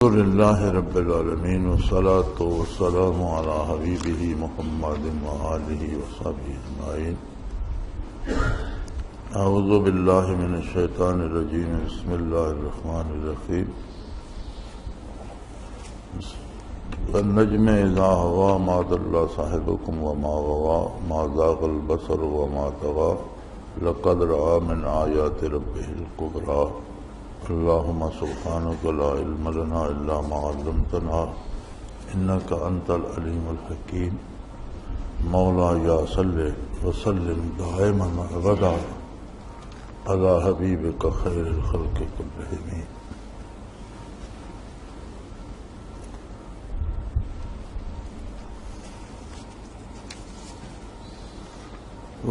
الحمد للہ رب العالمین والصلاة والسلام علی حبیبہ محمد وآلہ وصحبہ اجمعین۔ اعوذ باللہ من الشیطان الرجیم، بسم اللہ الرحمن الرحیم۔ والنجم اذا ہوا ما ضل صاحبکم وما غوی ما زاغ البصر وما طغی لقد رأى من آیات ربہ الکبریٰ۔ اللہم سبحانک لا علم لنا الا ما علمتنا انک انت العلیم الحکیم۔ مولا یا صلی وسلم دائما ابدا علی حبیبک خیر الخلق کلہم۔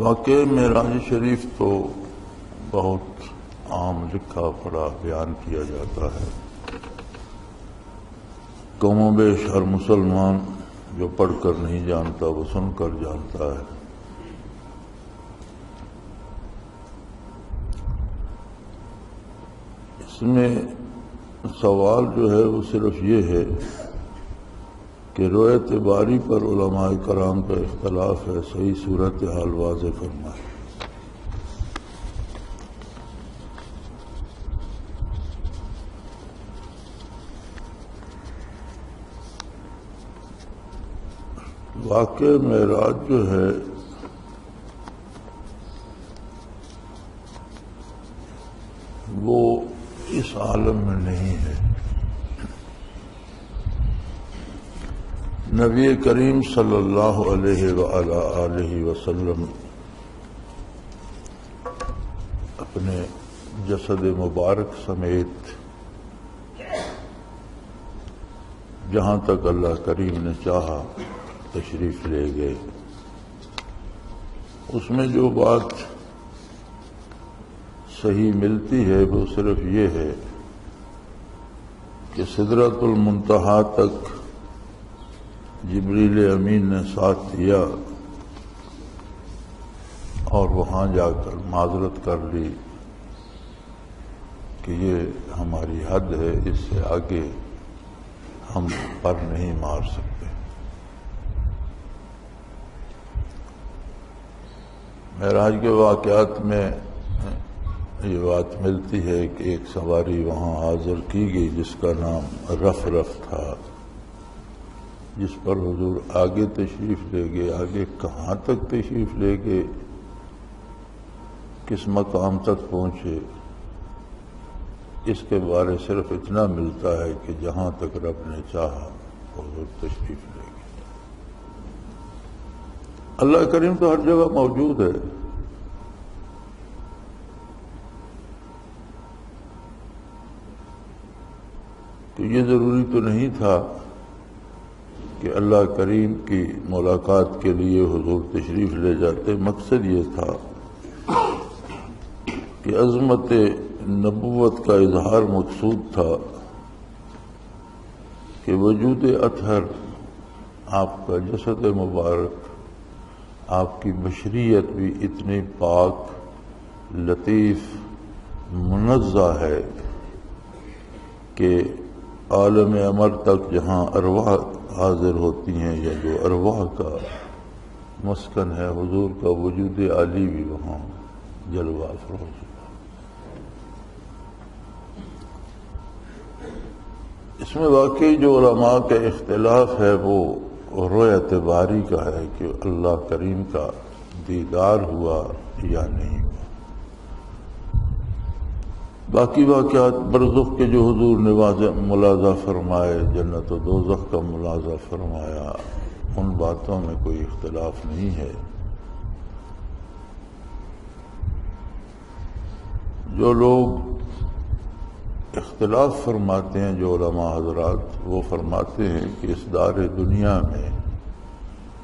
واقع معراج شریف تو بہت عام لکھا پڑھا بیان کیا جاتا ہے، کم و بیش ہر مسلمان جو پڑھ کر نہیں جانتا وہ سن کر جانتا ہے۔ اس میں سوال جو ہے وہ صرف یہ ہے کہ روایت باری پر علماء کرام کا اختلاف ہے، صحیح صورتحال واضح فرمائے۔ واقع معراج جو ہے وہ اس عالم میں نہیں ہے۔ نبی کریم صلی اللہ علیہ وآلہ وسلم اپنے جسد مبارک سمیت جہاں تک اللہ کریم نے چاہا تشریف لے گئے۔ اس میں جو بات صحیح ملتی ہے وہ صرف یہ ہے کہ سدرۃ المنتہا تک جبریل امین نے ساتھ دیا اور وہاں جا کر معذرت کر لی کہ یہ ہماری حد ہے، اس سے آگے ہم پر نہیں مار سکتے۔ معراج کے واقعات میں یہ بات ملتی ہے کہ ایک سواری وہاں حاضر کی گئی جس کا نام رف رف تھا، جس پر حضور آگے تشریف لے گئے۔ آگے کہاں تک تشریف لے گئے، کس مقام تک پہنچے، اس کے بارے صرف اتنا ملتا ہے کہ جہاں تک رب نے چاہا حضور تشریف لے گئے۔ اللہ کریم تو ہر جگہ موجود ہے، تو یہ ضروری تو نہیں تھا کہ اللہ کریم کی ملاقات کے لیے حضور تشریف لے جاتے۔ مقصد یہ تھا کہ عظمت نبوت کا اظہار مقصود تھا کہ وجود اطہر، آپ کا جسد مبارک، آپ کی بشریت بھی اتنی پاک، لطیف، منزہ ہے کہ عالم امر تک جہاں ارواح حاضر ہوتی ہیں یا جو ارواح کا مسکن ہے، حضور کا وجود عالی بھی وہاں جلوہ افروز ہوا۔ اس میں واقعی جو علماء کا اختلاف ہے وہ روایت باری کا ہے کہ اللہ کریم کا دیدار ہوا یا نہیں ہوا۔ باقی واقعات برزخ کے جو حضور نے ملاحظہ فرمائے، جنت و دوزخ کا ملاحظہ فرمایا، ان باتوں میں کوئی اختلاف نہیں ہے۔ جو لوگ اختلاف فرماتے ہیں، جو علماء حضرات، وہ فرماتے ہیں کہ اس دار دنیا میں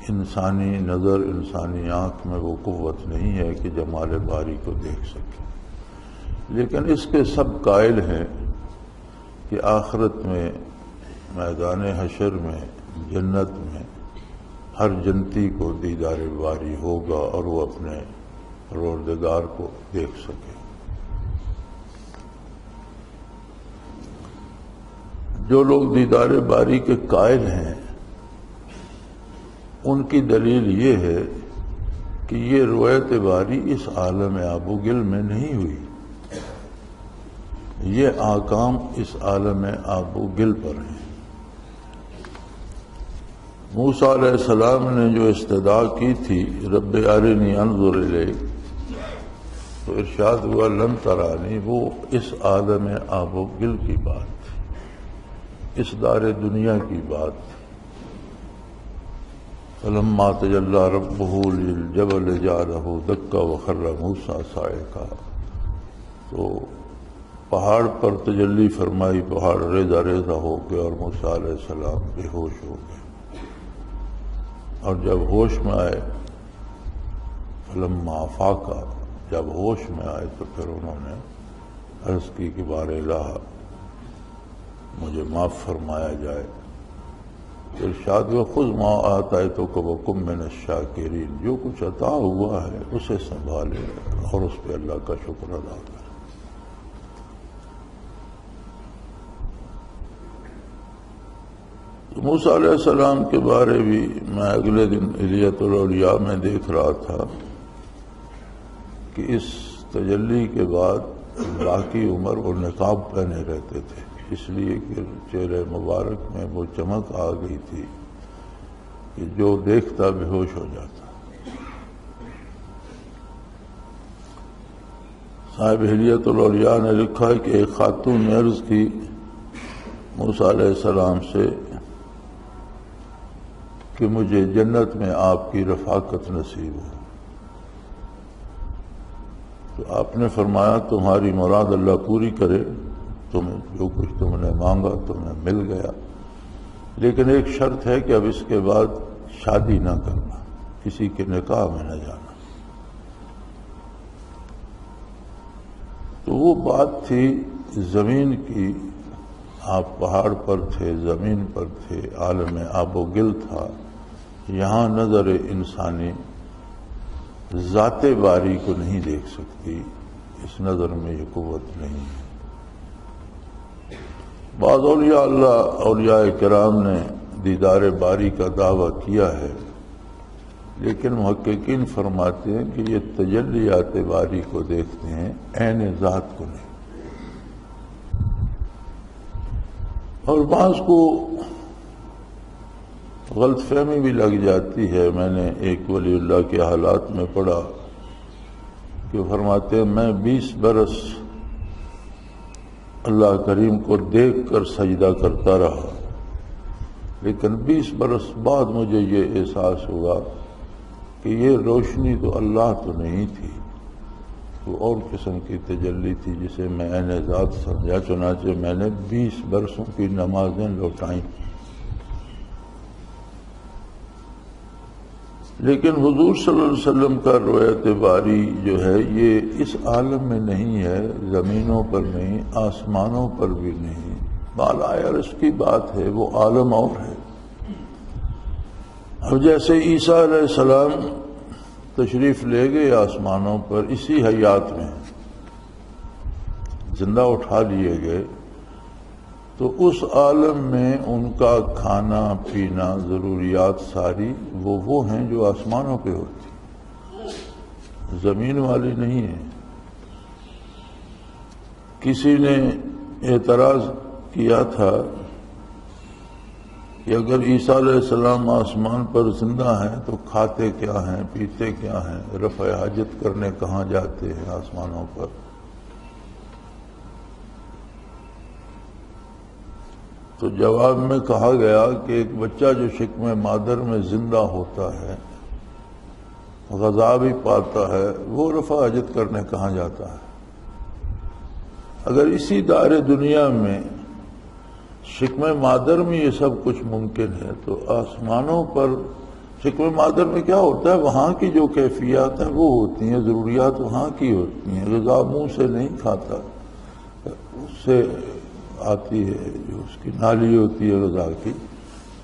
انسانی نظر، انسانی آنکھ میں وہ قوت نہیں ہے کہ جمال باری کو دیکھ سکے، لیکن اس کے سب قائل ہیں کہ آخرت میں، میدان حشر میں، جنت میں ہر جنتی کو دیدار باری ہوگا اور وہ اپنے پروردگار کو دیکھ سکے۔ جو لوگ دیدار باری کے قائل ہیں ان کی دلیل یہ ہے کہ یہ رویت باری اس عالم آب و گل میں نہیں ہوئی، یہ احکام اس عالم آب و گل پر ہیں۔ موسیٰ علیہ السلام نے جو استدعا کی تھی رب ارنی انظر الیک، تو ارشاد ہوا لن ترانی، وہ اس عالم آب و گل کی بات تھی، اس دار دنیا کی بات تھی۔ فلما تجلی ربہ للجبل جعلہ دکا وخر موسیٰ صاعقا، تو پہاڑ پر تجلی فرمائی، پہاڑ ریزہ ریزہ ہو گئے اور موسیٰ علیہ السلام بے ہوش ہو گئے، اور جب ہوش میں آئے فلما افاقا، جب ہوش میں آئے تو پھر انہوں نے عرض کی کہ بار الہ مجھے معاف فرمایا جائے۔ ارشاد و خذ ما آتیتک وکن من الشاکرین، جو کچھ عطا ہوا ہے اسے سنبھالے اور اس پہ اللہ کا شکر ادا کرے۔ موسیٰ علیہ السلام کے بارے بھی میں اگلے دن الیت الاولیاء میں دیکھ رہا تھا کہ اس تجلی کے بعد باقی عمر وہ نقاب پہنے رہتے تھے، اس لیے کہ چہرے مبارک میں وہ چمک آ گئی تھی کہ جو دیکھتا بے ہوش ہو جاتا۔ صاحب الیت الاولیاء نے لکھا ہے کہ ایک خاتون نے عرض کی موسیٰ علیہ السلام سے کہ مجھے جنت میں آپ کی رفاقت نصیب ہو، تو آپ نے فرمایا تمہاری مراد اللہ پوری کرے، تمہیں جو کچھ تم نے مانگا تمہیں مل گیا، لیکن ایک شرط ہے کہ اب اس کے بعد شادی نہ کرنا، کسی کے نکاح میں نہ جانا۔ تو وہ بات تھی زمین کی، آپ پہاڑ پر تھے، زمین پر تھے، عالم آب و گل تھا، یہاں نظر انسانی ذات باری کو نہیں دیکھ سکتی، اس نظر میں یہ قوت نہیں ہے۔ بعض اولیاء اللہ، اولیاء کرام نے دیدار باری کا دعویٰ کیا ہے، لیکن محققین فرماتے ہیں کہ یہ تجلیات باری کو دیکھتے ہیں، عین ذات کو نہیں۔ اور بعض کو غلط فہمی بھی لگ جاتی ہے۔ میں نے ایک ولی اللہ کے حالات میں پڑھا کہ فرماتے ہیں میں 20 برس اللہ کریم کو دیکھ کر سجدہ کرتا رہا، لیکن 20 برس بعد مجھے یہ احساس ہوا کہ یہ روشنی تو اللہ تو نہیں تھی، وہ اور قسم کی تجلی تھی جسے میں عین ذات سمجھا، چنانچہ میں نے 20 برسوں کی نمازیں لوٹائیں۔ لیکن حضور صلی اللہ علیہ وسلم کا رویت باری جو ہے یہ اس عالم میں نہیں ہے، زمینوں پر نہیں، آسمانوں پر بھی نہیں، بالائے عرش کی بات ہے، وہ عالم اور ہے۔ اب جیسے عیسیٰ علیہ السلام تشریف لے گئے آسمانوں پر اسی حیات میں، زندہ اٹھا لیے گئے، تو اس عالم میں ان کا کھانا پینا ضروریات ساری وہ ہیں جو آسمانوں پہ ہوتی، زمین والی نہیں ہے۔ کسی نے اعتراض کیا تھا کہ اگر عیسیٰ علیہ السلام آسمان پر زندہ ہیں تو کھاتے کیا ہیں، پیتے کیا ہیں، رفع حاجت کرنے کہاں جاتے ہیں آسمانوں پر؟ تو جواب میں کہا گیا کہ ایک بچہ جو شکم مادر میں زندہ ہوتا ہے، غذا بھی پاتا ہے، وہ رفع حاجت کرنے کہاں جاتا ہے؟ اگر اسی دار دنیا میں شکم مادر میں یہ سب کچھ ممکن ہے تو آسمانوں پر شکم مادر میں کیا ہوتا ہے؟ وہاں کی جو کیفیات ہیں وہ ہوتی ہیں، ضروریات وہاں کی ہوتی ہیں، غذا منہ سے نہیں کھاتا، اس سے آتی ہے جو اس کی نالی ہوتی ہے غذا کی،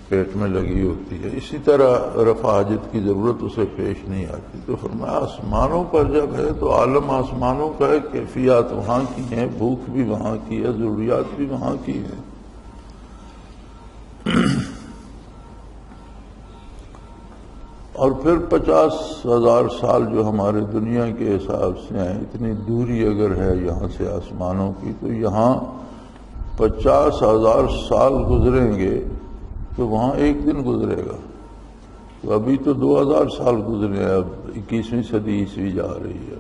پیٹ میں لگی ہوتی ہے، اسی طرح رفع حاجت کی ضرورت اسے پیش نہیں آتی۔ تو فرمایا آسمانوں پر جب ہے تو عالم آسمانوں کا ہے، کیفیات وہاں کی ہیں، بھوک بھی وہاں کی ہے، ضروریات بھی وہاں کی ہے۔ اور پھر 50,000 سال جو ہمارے دنیا کے حساب سے ہیں، اتنی دوری اگر ہے یہاں سے آسمانوں کی، تو یہاں 50,000 سال گزریں گے تو وہاں ایک دن گزرے گا. تو ابھی تو 2000 سال گزرے ہیں، اب 21ویں صدی عیسوی جا رہی ہے.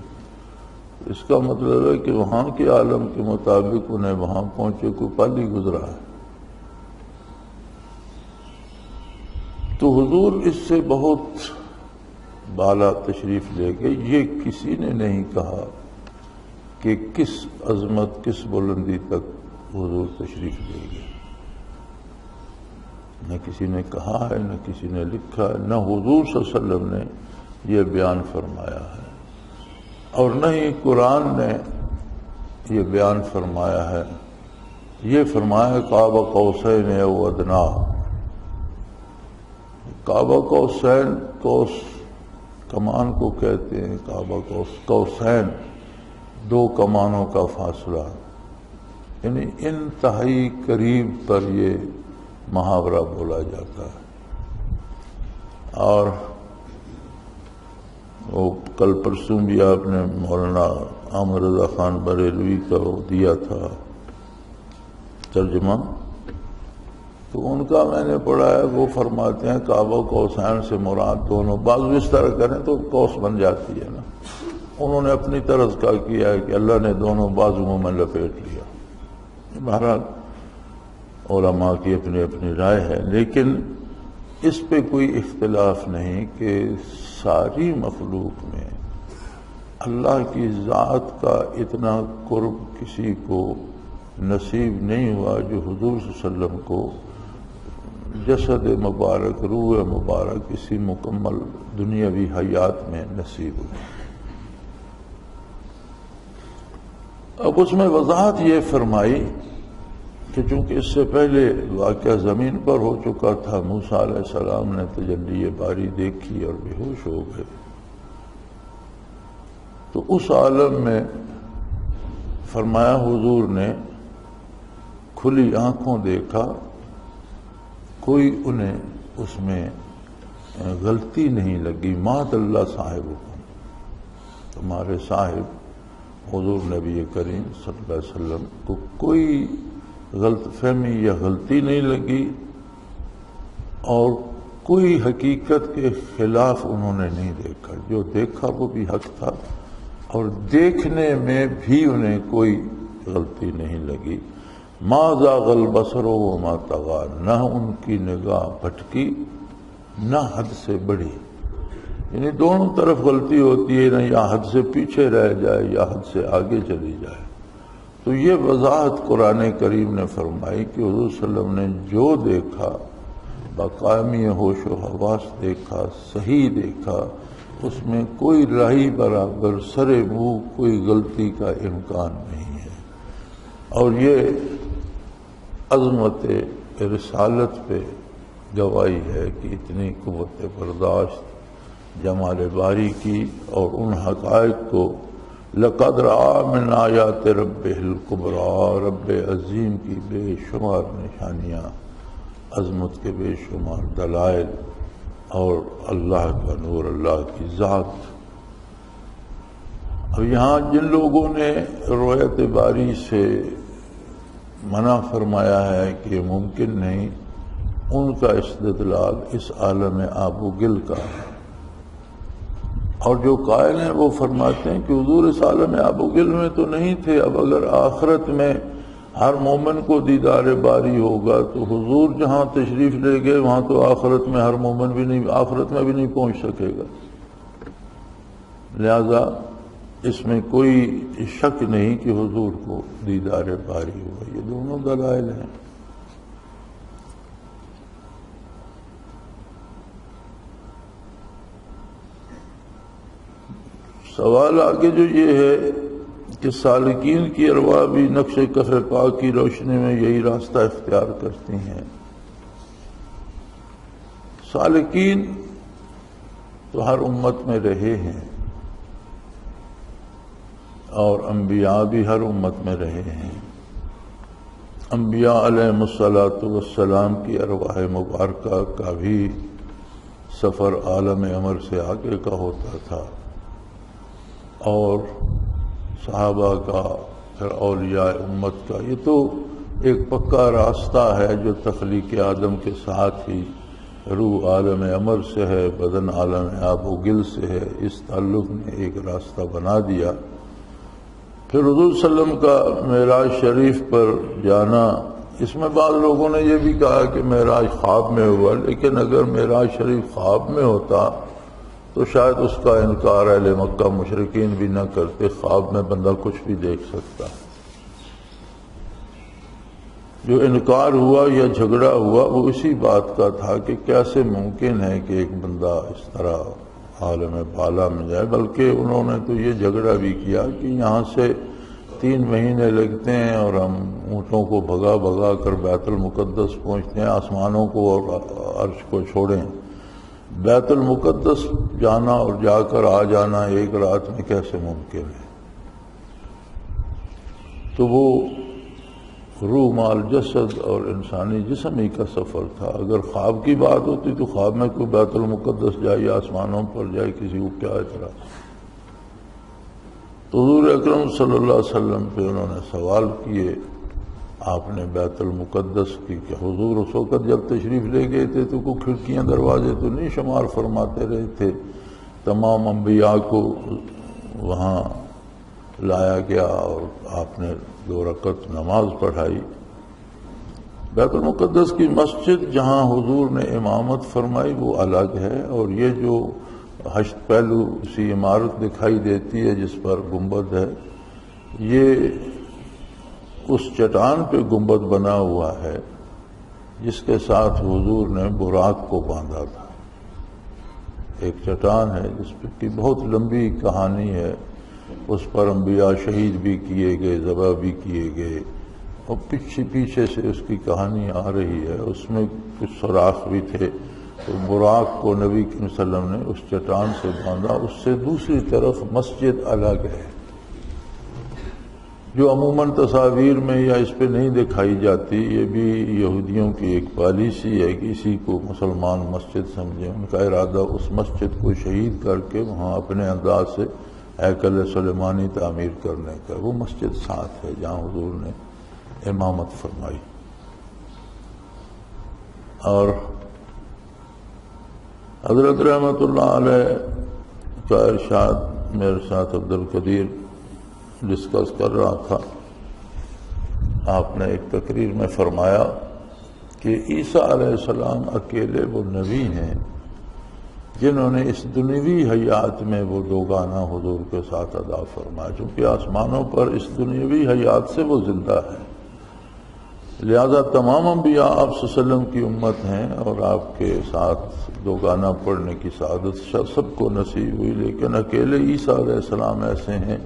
اس کا مطلب ہے کہ وہاں کے عالم کے مطابق انہیں وہاں پہنچے کو پل ہی گزرا ہے. تو حضور اس سے بہت بالا تشریف لے گئے. یہ کسی نے نہیں کہا کہ کس عظمت کس بلندی تک حضور تشریف لے گئے. نہ کسی نے کہا ہے، نہ کسی نے لکھا ہے، نہ حضور صلی اللہ علیہ وسلم نے یہ بیان فرمایا ہے، اور نہ ہی قرآن نے یہ بیان فرمایا ہے. یہ فرمایا قاب قوسین او ادنا. کعبہ قوسین، قوس کمان کو کہتے ہیں، کعبہ قوسین 2 کمانوں کا فاصلہ، یعنی انتہائی قریب پر یہ محاورہ بولا جاتا ہے. اور وہ کل پرسوں بھی آپ نے مولانا عامر رضا خان بریلوی کا وہ دیا تھا ترجمہ، تو ان کا میں نے پڑھا ہے. وہ فرماتے ہیں کعبہ قوسین سے مراد دونوں بازو اس طرح کریں تو قوس بن جاتی ہے نا. انہوں نے اپنی طرز کا کیا ہے کہ اللہ نے دونوں بازوؤں میں لپیٹ لیا. بہرحال علماء کی اپنی اپنی رائے ہے، لیکن اس پہ کوئی اختلاف نہیں کہ ساری مخلوق میں اللہ کی ذات کا اتنا قرب کسی کو نصیب نہیں ہوا جو حضور صلی اللہ علیہ وسلم کو جسد مبارک، روح مبارک اسی مکمل دنیاوی حیات میں نصیب ہوئی. اب اس میں وضاحت یہ فرمائی کہ چونکہ اس سے پہلے واقعہ زمین پر ہو چکا تھا، موسیٰ علیہ السلام نے تجلی باری دیکھی اور بے ہوش ہو گئے، تو اس عالم میں فرمایا حضور نے کھلی آنکھوں دیکھا، کوئی انہیں اس میں غلطی نہیں لگی. مات اللہ صاحب، تمہارے صاحب حضور نبی کریم صلی اللہ علیہ وسلم کو کوئی غلط فہمی یا غلطی نہیں لگی، اور کوئی حقیقت کے خلاف انہوں نے نہیں دیکھا. جو دیکھا وہ بھی حق تھا، اور دیکھنے میں بھی انہیں کوئی غلطی نہیں لگی. ما زاغ البصر وما طغى، نہ ان کی نگاہ بھٹکی نہ حد سے بڑھی. یعنی دونوں طرف غلطی ہوتی ہے، نہ یا حد سے پیچھے رہ جائے یا حد سے آگے چلی جائے. تو یہ وضاحت قرآن کریم نے فرمائی کہ حضور صلی اللہ علیہ وسلم نے جو دیکھا، باقامی ہوش و حواس دیکھا، صحیح دیکھا، اس میں کوئی راہی برابر سر منہ کوئی غلطی کا امکان نہیں ہے. اور یہ عظمت رسالت پہ گواہی ہے کہ اتنی قوت برداشت جمال باری کی، اور ان حقائق کو لقد رأى من آیات ربہ الکبریٰ، رب عظیم کی بے شمار نشانیاں، عظمت کے بے شمار دلائل، اور اللہ کا نور، اللہ کی ذات. اب یہاں جن لوگوں نے رؤیت باری سے منع فرمایا ہے کہ یہ ممکن نہیں، ان کا استدلال اس عالم آب و گل کا ہے. اور جو قائل ہیں وہ فرماتے ہیں کہ حضور اس عالم آب و گل میں تو نہیں تھے. اب اگر آخرت میں ہر مومن کو دیدار باری ہوگا تو حضور جہاں تشریف لے گئے وہاں تو آخرت میں ہر مومن بھی نہیں، آخرت میں بھی نہیں پہنچ سکے گا. لہذا اس میں کوئی شک نہیں کہ حضور کو دیدار باری ہوا. یہ دونوں دلائل ہیں. سوال آگے جو یہ ہے کہ سالکین کی ارواح بھی نقش کف پاک کی روشنی میں یہی راستہ اختیار کرتی ہیں. سالکین تو ہر امت میں رہے ہیں، اور انبیاء بھی ہر امت میں رہے ہیں. انبیاء علیہ الصلوۃ والسلام کی ارواح مبارکہ کا بھی سفر عالم امر سے آگے کا ہوتا تھا، اور صحابہ کا پھر اولیاء امت کا یہ تو ایک پکا راستہ ہے جو تخلیق آدم کے ساتھ ہی روح عالم امر سے ہے، بدن عالم آب و گل سے ہے، اس تعلق نے ایک راستہ بنا دیا۔ پھر حضور صلی اللہ علیہ وسلم کا معراج شریف پر جانا، اس میں بعض لوگوں نے یہ بھی کہا کہ معراج خواب میں ہوا، لیکن اگر معراج شریف خواب میں ہوتا تو شاید اس کا انکار اہل مکہ مشرکین بھی نہ کرتے، خواب میں بندہ کچھ بھی دیکھ سکتا۔ جو انکار ہوا یا جھگڑا ہوا وہ اسی بات کا تھا کہ کیسے ممکن ہے کہ ایک بندہ اس طرح عالم بالا میں جائے، بلکہ انہوں نے تو یہ جھگڑا بھی کیا کہ یہاں سے 3 مہینے لگتے ہیں اور ہم اونٹوں کو بھگا بھگا کر بیت المقدس پہنچتے ہیں، آسمانوں کو اور عرش کو چھوڑیں، بیت المقدس جانا اور جا کر آ جانا ایک رات میں کیسے ممکن ہے؟ تو وہ روح مال جسد اور انسانی جسم ہی کا سفر تھا۔ اگر خواب کی بات ہوتی تو خواب میں کوئی بیت المقدس جائے یا آسمانوں پر جائے، کسی کو کیا اعتراض؟ تو حضور اکرم صلی اللہ علیہ وسلم پہ انہوں نے سوال کیے، آپ نے بیت المقدس کی کہ حضور اس وقت جب تشریف لے گئے تھے تو کوئی کھڑکیاں دروازے تو نہیں شمار فرماتے رہے تھے، تمام انبیاء کو وہاں لایا گیا اور آپ نے 2 رکعت نماز پڑھائی۔ بیت المقدس کی مسجد جہاں حضور نے امامت فرمائی وہ الگ ہے، اور یہ جو 8 پہلو سی عمارت دکھائی دیتی ہے جس پر گنبد ہے، یہ اس چٹان پہ گنبد بنا ہوا ہے جس کے ساتھ حضور نے براق کو باندھا تھا۔ ایک چٹان ہے جس پہ کی بہت لمبی کہانی ہے، اس پر انبیاء شہید بھی کیے گئے، ذبح بھی کیے گئے، اور پیچھے سے اس کی کہانی آ رہی ہے۔ اس میں کچھ سوراخ بھی تھے، تو براق کو نبی صلی اللہ علیہ وسلم نے اس چٹان سے باندھا۔ اس سے دوسری طرف مسجد الگ ہے جو عموماً تصاویر میں یا اس پہ نہیں دکھائی جاتی، یہ بھی یہودیوں کی ایک پالیسی ہے کہ اسی کو مسلمان مسجد سمجھیں۔ ان کا ارادہ اس مسجد کو شہید کر کے وہاں اپنے انداز سے ہیکل سلیمانی تعمیر کرنے کا۔ وہ مسجد ساتھ ہے جہاں حضور نے امامت فرمائی۔ اور حضرت رحمت اللہ علیہ کا ارشاد میرے ساتھ عبد القدیر ڈسکس کر رہا تھا، آپ نے ایک تقریر میں فرمایا کہ عیسیٰ علیہ السلام اکیلے وہ نبی ہیں جنہوں نے اس دنیوی حیات میں وہ دوگانہ حضور کے ساتھ ادا فرمایا، چونکہ آسمانوں پر اس دنیوی حیات سے وہ زندہ ہے، لہذا تمام انبیاء آپ صلی اللہ علیہ وسلم کی امت ہیں اور آپ کے ساتھ دوگانہ پڑھنے کی سعادت سب کو نصیب ہوئی، لیکن اکیلے عیسیٰ علیہ السلام ایسے ہیں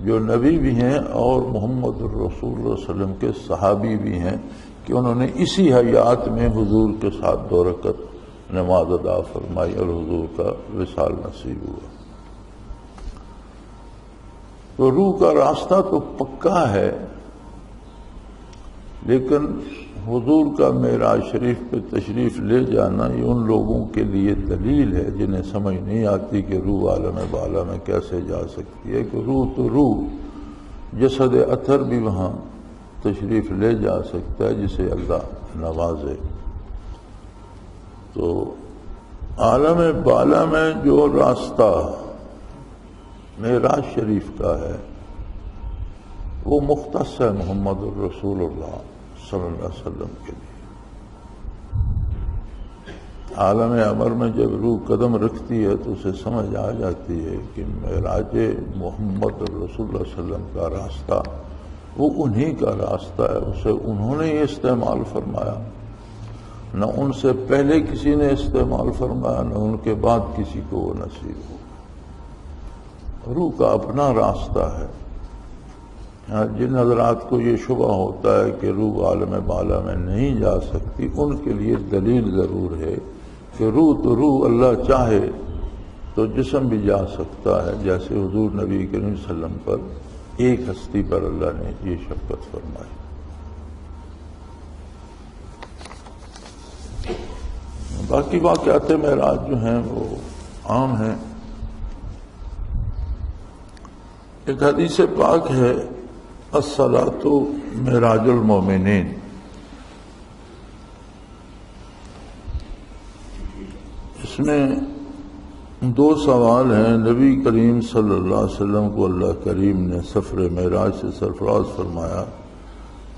جو نبی بھی ہیں اور محمد الرسول اللہ علیہ وسلم کے صحابی بھی ہیں کہ انہوں نے اسی حیات میں حضور کے ساتھ 2 رکعت نماز ادا فرمائی اور حضور کا وصال نصیب ہوا۔ تو روح کا راستہ تو پکا ہے، لیکن حضور کا معراج شریف پہ تشریف لے جانا یہ ان لوگوں کے لیے دلیل ہے جنہیں سمجھ نہیں آتی کہ روح عالم بالا میں کیسے جا سکتی ہے، کہ روح تو روح جسد اثر بھی وہاں تشریف لے جا سکتا ہے جسے اللہ نوازے۔ تو عالم بالا میں جو راستہ معراج شریف کا ہے وہ مختص ہے محمد الرسول اللہ صلی اللہ علیہ وسلم کے لیے۔ عالم امر میں جب روح قدم رکھتی ہے تو اسے سمجھ آ جاتی ہے کہ معراج محمد الرسول اللہ علیہ وسلم کا راستہ وہ انہی کا راستہ ہے، اسے انہوں نے یہ استعمال فرمایا، نہ ان سے پہلے کسی نے استعمال فرمایا نہ ان کے بعد کسی کو وہ نصیب ہو۔ روح کا اپنا راستہ ہے۔ جن حضرات کو یہ شبہ ہوتا ہے کہ روح عالم بالا میں نہیں جا سکتی، ان کے لیے دلیل ضرور ہے کہ روح تو روح، اللہ چاہے تو جسم بھی جا سکتا ہے، جیسے حضور نبی کریم صلی اللہ علیہ وسلم پر ایک ہستی پر اللہ نے یہ شفقت فرمائی۔ باقی واقعات معراج جو ہیں وہ عام ہیں. ایک حدیث پاک ہے الصلاۃ معراج المومنین. اس میں دو سوال ہیں. نبی کریم صلی اللہ علیہ وسلم کو اللہ کریم نے سفر معراج سے سرفراز فرمایا.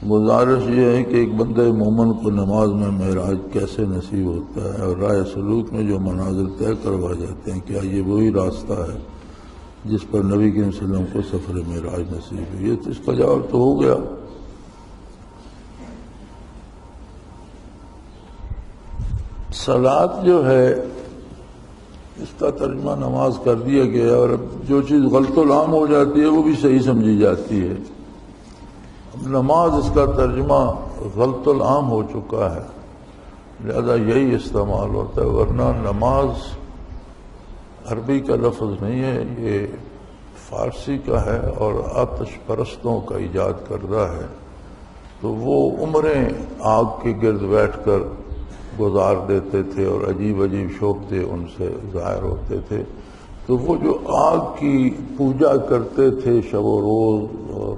گزارش یہ ہے کہ ایک بندہ مومن کو نماز میں معراج کیسے نصیب ہوتا ہے اور رائے سلوک میں جو مناظر طے کروا جاتے ہیں کیا یہ وہی راستہ ہے جس پر نبی کریم صلی اللہ علیہ وسلم کو سفر معراج نصیب ہوئی؟ یہ اس کا جواب تو ہو گیا. صلاۃ جو ہے اس کا ترجمہ نماز کر دیا گیا اور اب جو چیز غلط العام ہو جاتی ہے وہ بھی صحیح سمجھی جاتی ہے. اب نماز اس کا ترجمہ غلط العام ہو چکا ہے لہذا یہی استعمال ہوتا ہے، ورنہ نماز عربی کا لفظ نہیں ہے، یہ فارسی کا ہے اور آتش پرستوں کا ایجاد کردہ ہے. تو وہ عمریں آگ کے گرد بیٹھ کر گزار دیتے تھے اور عجیب عجیب شوبتے ان سے ظاہر ہوتے تھے. تو وہ جو آگ کی پوجا کرتے تھے شب و روز اور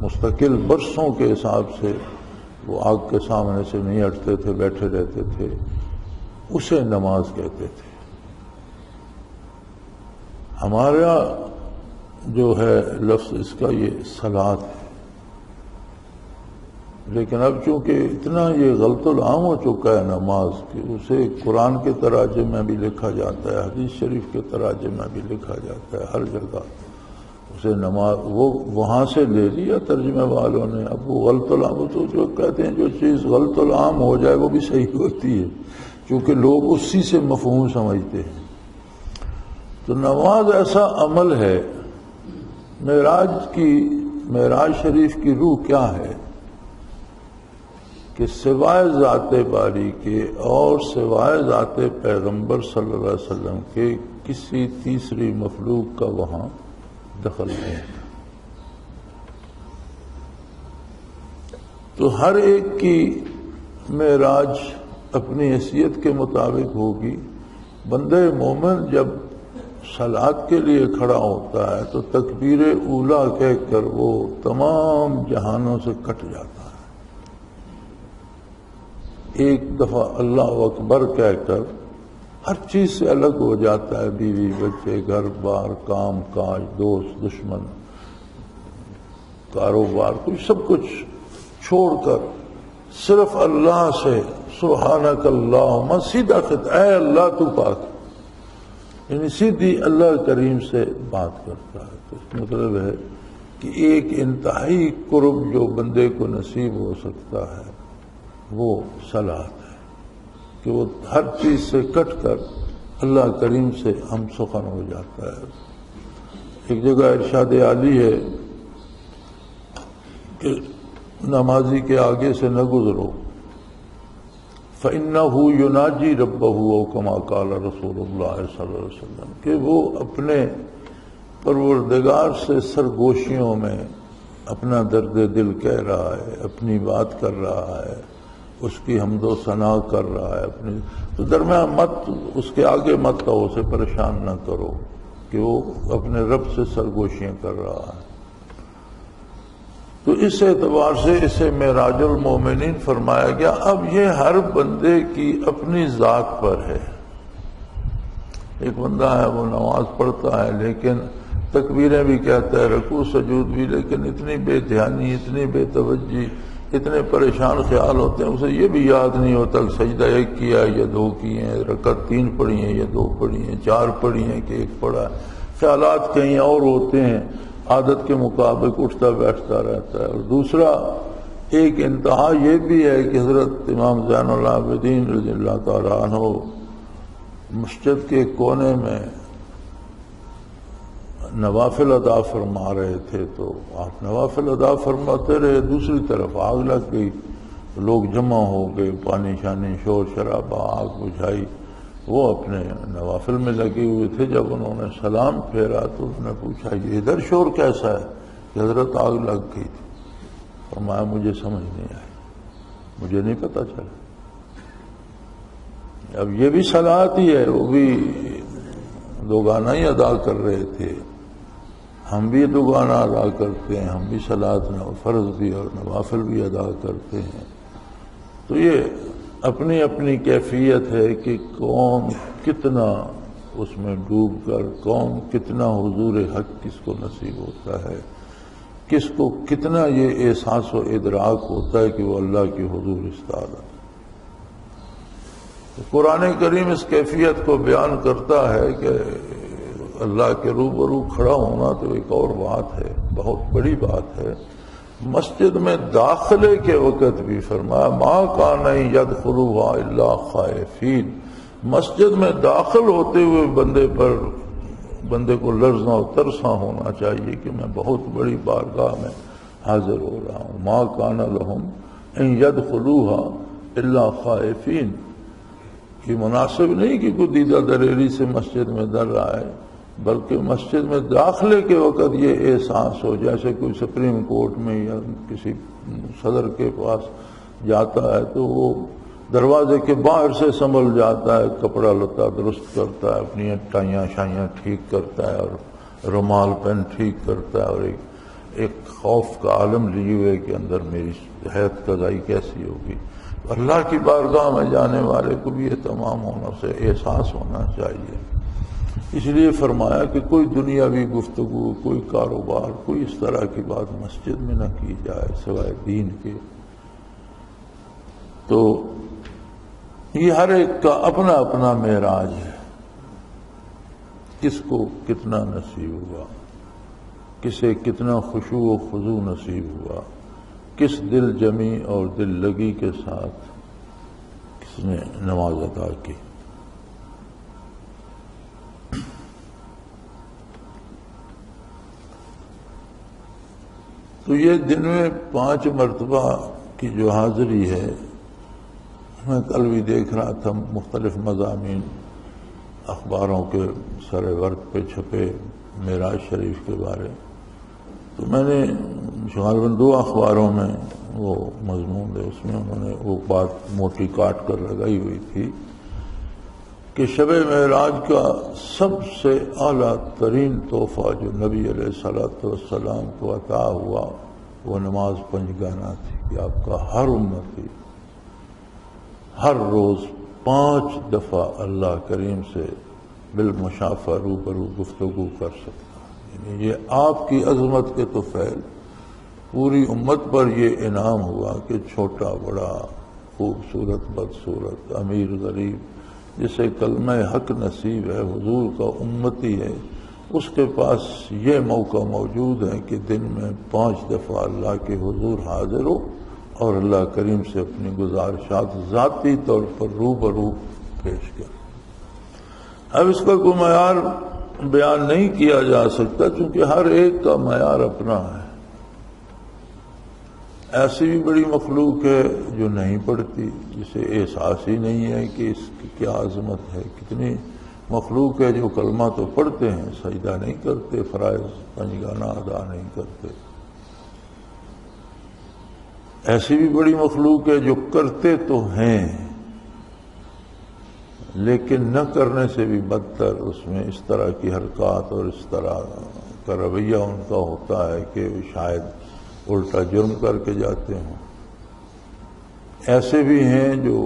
مستقل برسوں کے حساب سے وہ آگ کے سامنے سے نہیں ہٹتے تھے، بیٹھے رہتے تھے، اسے نماز کہتے تھے. ہمارا جو ہے لفظ اس کا یہ صلاۃ ہے، لیکن اب چونکہ اتنا یہ غلط العام ہو چکا ہے نماز کہ اسے قرآن کے تراجم میں بھی لکھا جاتا ہے، حدیث شریف کے تراجم میں بھی لکھا جاتا ہے، ہر جگہ اسے نماز وہ وہاں سے لے لیا ترجمے والوں نے. اب وہ غلط العام تو جو کہتے ہیں جو چیز غلط العام ہو جائے وہ بھی صحیح ہوتی ہے کیونکہ لوگ اسی سے مفہوم سمجھتے ہیں. تو نماز ایسا عمل ہے. معراج شریف کی روح کیا ہے کہ سوائے ذات باری کے اور سوائے ذات پیغمبر صلی اللہ علیہ وسلم کے کسی تیسری مخلوق کا وہاں دخل نہیں ہے. تو ہر ایک کی معراج اپنی حیثیت کے مطابق ہوگی. بندہ مومن جب صلاۃ کے لیے کھڑا ہوتا ہے تو تکبیر اولیٰ کہہ کر وہ تمام جہانوں سے کٹ جاتا ہے. ایک دفعہ اللہ اکبر کہہ کر ہر چیز سے الگ ہو جاتا ہے، بیوی بچے گھر بار کام کاج دوست دشمن کاروبار کچھ سب کچھ چھوڑ کر صرف اللہ سے سبحانک اللہم سیدھا خطاب، اے اللہ تو پاک، یعنی سیدھی اللہ کریم سے بات کرتا ہے. تو اس مطلب ہے کہ ایک انتہائی قرب جو بندے کو نصیب ہو سکتا ہے وہ صلاۃ ہے کہ وہ ہر چیز سے کٹ کر اللہ کریم سے ہم سخن ہو جاتا ہے. ایک جگہ ارشاد عالی ہے کہ نمازی کے آگے سے نہ گزرو فَإِنَّهُ يُنَاجِي رَبَّهُ أَوْ كَمَا قَالَ رسول اللہ صلی اللہ علیہ وسلم کہ وہ اپنے پروردگار سے سرگوشیوں میں اپنا درد دل کہہ رہا ہے، اپنی بات کر رہا ہے، اس کی حمد و ثنا کر رہا ہے. تو درمیان مت اس کے آگے مت آؤ، اسے پریشان نہ کرو کہ وہ اپنے رب سے سرگوشیاں کر رہا ہے. تو اس اعتبار سے اسے معراج المومنین فرمایا گیا. اب یہ ہر بندے کی اپنی ذات پر ہے. ایک بندہ ہے وہ نماز پڑھتا ہے لیکن تکبیریں بھی کہتا ہے، رکوع سجود بھی، لیکن اتنی بے دھیانی، اتنی بے توجہی، اتنے پریشان خیال ہوتے ہیں اسے یہ بھی یاد نہیں ہوتا کہ سجدہ ایک کیا ہے یا دو کیے ہیں، رکعت 3 پڑھی ہیں یا 2 پڑھی ہیں، 4 پڑھی ہیں کہ 1 پڑھا ہے. خیالات کہیں اور ہوتے ہیں، عادت کے مطابق اٹھتا بیٹھتا رہتا ہے. اور دوسرا ایک انتہا یہ بھی ہے کہ حضرت امام زین العابدین رضی اللہ تعالیٰ عنہ مسجد کے کونے میں نوافل ادا فرما رہے تھے. تو آپ نوافل ادا فرماتے رہے، دوسری طرف آگ لگ گئی، لوگ جمع ہو گئے، پانی شانی شور شرابہ، آگ بجھائی. وہ اپنے نوافل میں لگے ہوئے تھے. جب انہوں نے سلام پھیرا تو انہوں نے پوچھا یہ ادھر شور کیسا ہے کہ حضرت آگ لگ گئی تھی. فرمایا مجھے سمجھ نہیں آئی، مجھے نہیں پتا چلا. اب یہ بھی صلاۃ ہی ہے، وہ بھی دوگانہ ہی ادا کر رہے تھے، ہم بھی دوگانہ ادا کرتے ہیں، ہم بھی صلاۃ فرض بھی اور نوافل بھی ادا کرتے ہیں۔ تو یہ اپنی اپنی کیفیت ہے کہ کون کتنا اس میں ڈوب کر، کون کتنا حضور حق کس کو نصیب ہوتا ہے، کس کو کتنا یہ احساس و ادراک ہوتا ہے کہ وہ اللہ کی حضور استاد ہے۔ قرآن کریم اس کیفیت کو بیان کرتا ہے کہ اللہ کے روبرو کھڑا ہونا تو ایک اور بات ہے، بہت بڑی بات ہے۔ مسجد میں داخلے کے وقت بھی فرمایا ما کان یدخلوها الا خائفین، مسجد میں داخل ہوتے ہوئے بندے کو لرزاں و ترساں ہونا چاہیے کہ میں بہت بڑی بارگاہ میں حاضر ہو رہا ہوں۔ ما کان لهم ان یدخلوها الا خائفین، یہ مناسب نہیں کہ کوئی دیدہ دریری سے مسجد میں در رہا ہے، بلکہ مسجد میں داخلے کے وقت یہ احساس ہو، جیسے کوئی سپریم کورٹ میں یا کسی صدر کے پاس جاتا ہے تو وہ دروازے کے باہر سے سنبھل جاتا ہے، کپڑا لتا درست کرتا ہے، اپنی ٹائیاں شائیاں ٹھیک کرتا ہے اور رومال پین ٹھیک کرتا ہے، اور ایک خوف کا عالم لیے ہوئے کہ اندر میری حیات قضائی کیسی ہوگی۔ اللہ کی بارگاہ میں جانے والے کو بھی یہ تمام ہونا سے احساس ہونا چاہیے۔ اس لیے فرمایا کہ کوئی دنیاوی گفتگو، کوئی کاروبار، کوئی اس طرح کی بات مسجد میں نہ کی جائے سوائے دین کے۔ تو یہ ہر ایک کا اپنا اپنا معراج ہے، کس کو کتنا نصیب ہوا، کسے کتنا خشوع و خضوع نصیب ہوا، کس دل جمی اور دل لگی کے ساتھ کس نے نماز ادا کی۔ تو یہ دن میں 5 مرتبہ کی جو حاضری ہے، میں کل بھی دیکھ رہا تھا مختلف مضامین اخباروں کے سر ورق پہ چھپے معراج شریف کے بارے، تو میں نے غالباً 2 اخباروں میں وہ مضمون ہے، اس میں انہوں نے وہ بات موٹی کاٹ کر لگائی ہوئی تھی کہ شب معراج کا سب سے اعلیٰ ترین تحفہ جو نبی علیہ الصلوۃ والسلام کو عطا ہوا وہ نماز 5 گانا تھی، کہ آپ کا ہر امتی ہر روز 5 دفعہ اللہ کریم سے بالمشافہ روبرو گفتگو کر سکتا۔ یعنی یہ آپ کی عظمت کے تو فعل پوری امت پر یہ انعام ہوا کہ چھوٹا بڑا، خوبصورت بدصورت، امیر غریب، جسے کلمہ حق نصیب ہے، حضور کا امتی ہے، اس کے پاس یہ موقع موجود ہے کہ دن میں 5 دفعہ اللہ کے حضور حاضر ہو اور اللہ کریم سے اپنی گزارشات ذاتی طور پر روبرو پیش کرے۔ اب اس کا کوئی معیار بیان نہیں کیا جا سکتا، چونکہ ہر ایک کا معیار اپنا ہے۔ ایسی بھی بڑی مخلوق ہے جو نہیں پڑھتی، جسے احساس ہی نہیں ہے کہ اس کی کیا عظمت ہے۔ کتنی مخلوق ہے جو کلمہ تو پڑھتے ہیں، سجدہ نہیں کرتے، فرائض 5 گانا ادا نہیں کرتے۔ ایسی بھی بڑی مخلوق ہے جو کرتے تو ہیں لیکن نہ کرنے سے بھی بدتر، اس میں اس طرح کی حرکات اور اس طرح کا رویہ ان کا ہوتا ہے کہ شاید الٹا جرم کر کے جاتے ہوں۔ ایسے بھی ہیں جو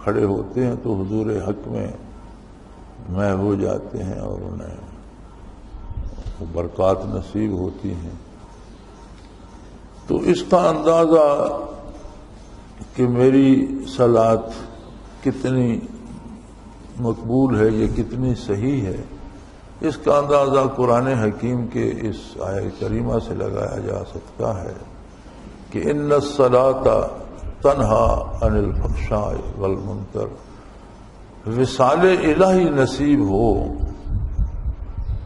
کھڑے ہوتے ہیں تو حضور حق میں محو ہو جاتے ہیں اور انہیں برکات نصیب ہوتی ہیں۔ تو اس کا اندازہ کہ میری صلاۃ کتنی مقبول ہے، یہ کتنی صحیح ہے، اس کا اندازہ قرآن حکیم کے اس آیہ کریمہ سے لگایا جا سکتا ہے کہ ان الصلاۃ تنہا عن الفحشاء والمنکر۔ وصال الہی نصیب ہو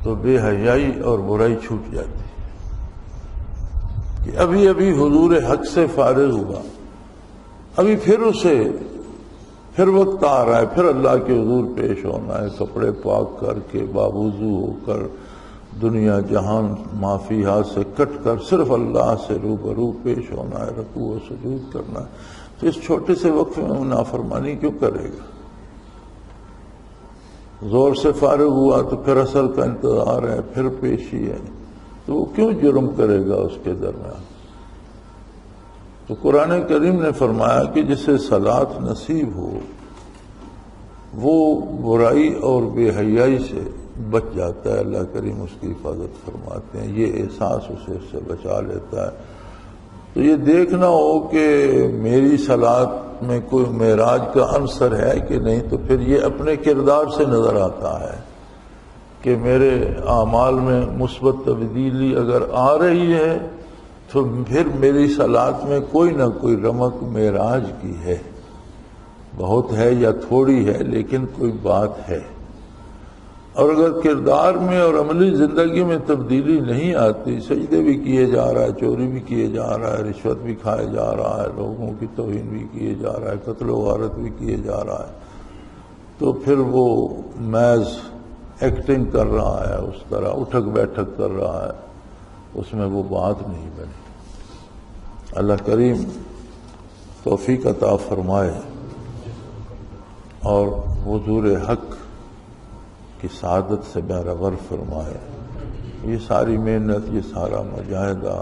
تو بے حیائی اور برائی چھوٹ جاتی کہ ابھی ابھی حضور حق سے فارغ ہوا، ابھی پھر وقت آ رہا ہے، پھر اللہ کے حضور پیش ہونا ہے، کپڑے پاک کر کے باوضو ہو کر دنیا جہان مافیہا سے کٹ کر صرف اللہ سے روبرو پیش ہونا ہے، رکوع و سجود کرنا ہے۔ تو اس چھوٹے سے وقت میں وہ نافرمانی کیوں کرے گا؟ زور سے فارغ ہوا تو پھر عصر کا انتظار ہے، پھر پیشی ہے، تو وہ کیوں جرم کرے گا اس کے درمیان؟ تو قرآن کریم نے فرمایا کہ جسے صلاۃ نصیب ہو وہ برائی اور بے حیائی سے بچ جاتا ہے، اللہ کریم اس کی حفاظت فرماتے ہیں، یہ احساس اسے اس سے بچا لیتا ہے۔ تو یہ دیکھنا ہو کہ میری صلاۃ میں کوئی معراج کا عنصر ہے کہ نہیں، تو پھر یہ اپنے کردار سے نظر آتا ہے کہ میرے اعمال میں مثبت تبدیلی اگر آ رہی ہے تو پھر میری صلاۃ میں کوئی نہ کوئی رمق معراج کی ہے، بہت ہے یا تھوڑی ہے لیکن کوئی بات ہے۔ اور اگر کردار میں اور عملی زندگی میں تبدیلی نہیں آتی، سجدے بھی کیے جا رہا ہے، چوری بھی کیے جا رہا ہے، رشوت بھی کھائے جا رہا ہے، لوگوں کی توہین بھی کیے جا رہا ہے، قتل و غارت بھی کیے جا رہا ہے، تو پھر وہ محض ایکٹنگ کر رہا ہے، اس طرح اٹھک بیٹھک کر رہا ہے، اس میں وہ بات نہیں بنی۔ اللہ کریم توفیق عطا فرمائے اور حضور حق کی سعادت سے بہرور فرمائے۔ یہ ساری محنت، یہ سارا مجاہدہ،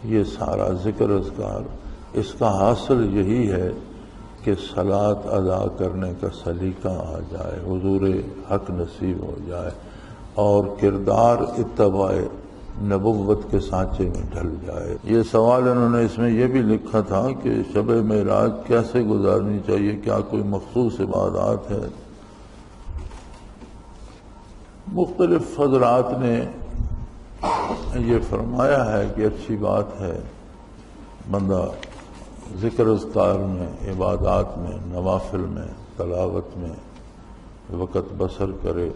یہ سارا ذکر اذکار، اس کا حاصل یہی ہے کہ صلاۃ ادا کرنے کا سلیقہ آ جائے، حضور حق نصیب ہو جائے اور کردار اتباع نبوت کے سانچے میں ڈھل جائے۔ یہ سوال انہوں نے اس میں یہ بھی لکھا تھا کہ شب معراج کیسے گزارنی چاہیے، کیا کوئی مخصوص عبادات ہے؟ مختلف حضرات نے یہ فرمایا ہے کہ اچھی بات ہے بندہ ذکر اذکار میں، عبادات میں، نوافل میں، تلاوت میں وقت بسر کرے،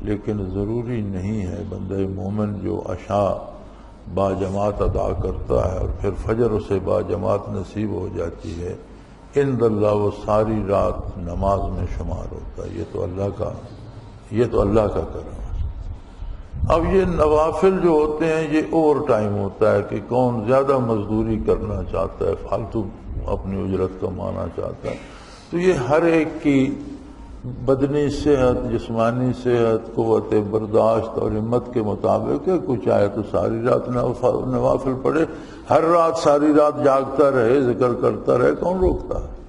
لیکن ضروری نہیں ہے بندہ مومن جو عشاء با جماعت ادا کرتا ہے اور پھر فجر اسے با جماعت نصیب ہو جاتی ہے، عند اللہ وہ ساری رات نماز میں شمار ہوتا ہے۔ یہ تو اللہ کا کرم ہے۔ اب یہ نوافل جو ہوتے ہیں یہ اوور ٹائم ہوتا ہے کہ کون زیادہ مزدوری کرنا چاہتا ہے، فالتو اپنی اجرت کمانا چاہتا ہے، تو یہ ہر ایک کی بدنی صحت، جسمانی صحت، قوت برداشت اور ہمت کے مطابق ہے۔ کوئی چاہے تو ساری رات نوافل پڑھے، ہر رات ساری رات جاگتا رہے، ذکر کرتا رہے، کون روکتا ہے؟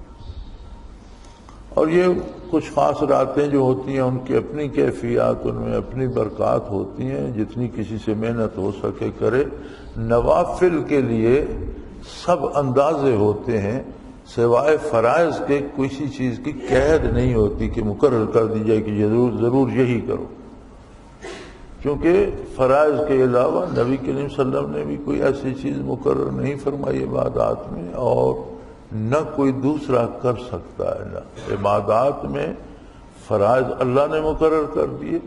اور یہ کچھ خاص راتیں جو ہوتی ہیں ان کی اپنی کیفیات، ان میں اپنی برکات ہوتی ہیں، جتنی کسی سے محنت ہو سکے کرے۔ نوافل کے لیے سب اندازے ہوتے ہیں، سوائے فرائض کے کسی چیز کی قید نہیں ہوتی کہ مقرر کر دی جائے کہ یہ ضرور یہی کرو، کیونکہ فرائض کے علاوہ نبی کریم صلی اللہ علیہ وسلم نے بھی کوئی ایسی چیز مقرر نہیں فرمائی عبادات میں، اور نہ کوئی دوسرا کر سکتا ہے۔ نہ عبادات میں فرائض اللہ نے مقرر کر دیے،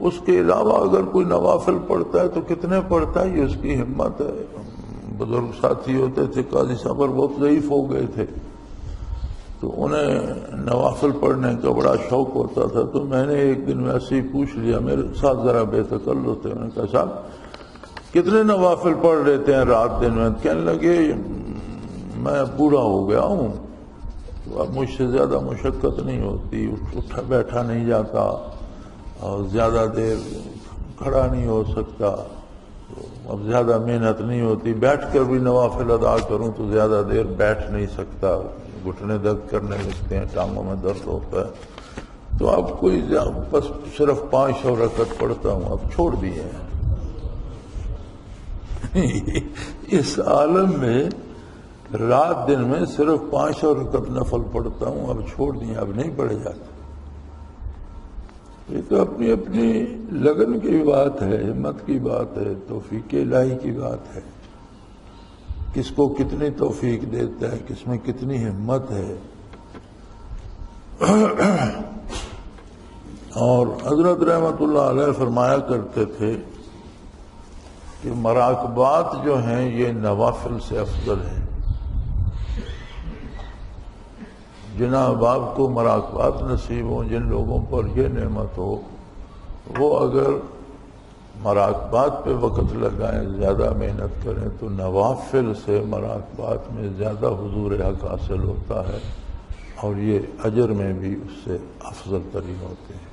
اس کے علاوہ اگر کوئی نوافل پڑھتا ہے تو کتنے پڑھتا ہے یہ اس کی ہمت ہے۔ بزرگ ساتھی ہوتے تھے، قاضی صاحب بہت ضعیف ہو گئے تھے تو انہیں نوافل پڑھنے کا بڑا شوق ہوتا تھا، تو میں نے ایک دن ویسے ہی پوچھ لیا، میرے ساتھ ذرا بے تکلف تھے، انہوں نے کہا صاحب کتنے نوافل پڑھ لیتے ہیں رات دن میں؟ کہنے لگے میں بوڑھا ہو گیا ہوں، تو اب مجھ سے زیادہ مشقت نہیں ہوتی، اٹھا بیٹھا نہیں جاتا اور زیادہ دیر کھڑا نہیں ہو سکتا، اب زیادہ محنت نہیں ہوتی، بیٹھ کر بھی نوافل ادا کروں تو زیادہ دیر بیٹھ نہیں سکتا، گھٹنے درد کرنے لگتے ہیں، ٹانگوں میں درد ہوتا ہے، تو اب کوئی بس صرف 500 رکعت پڑھتا ہوں، اب چھوڑ دیے ہیں۔ اس عالم میں رات دن میں صرف 500 رکعت نفل پڑھتا ہوں، اب چھوڑ دیے، اب نہیں پڑھے جاتے۔ یہ تو اپنی اپنی لگن کی بات ہے، ہمت کی بات ہے، توفیق الہی کی بات ہے، کس کو کتنی توفیق دیتا ہے، کس میں کتنی ہمت ہے۔ اور حضرت رحمت اللہ علیہ فرمایا کرتے تھے کہ مراقبات جو ہیں یہ نوافل سے افضل ہیں۔ جن احباب کو مراقبات نصیب ہوں، جن لوگوں پر یہ نعمت ہو، وہ اگر مراقبات پہ وقت لگائیں، زیادہ محنت کریں، تو نوافل سے مراقبات میں زیادہ حضور حق حاصل ہوتا ہے اور یہ اجر میں بھی اس سے افضل ترین ہوتے ہیں۔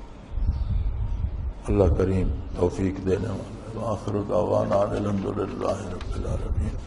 اللہ کریم توفیق دینے والا۔ وآخر دعوانا الحمد للہ رب العالمین۔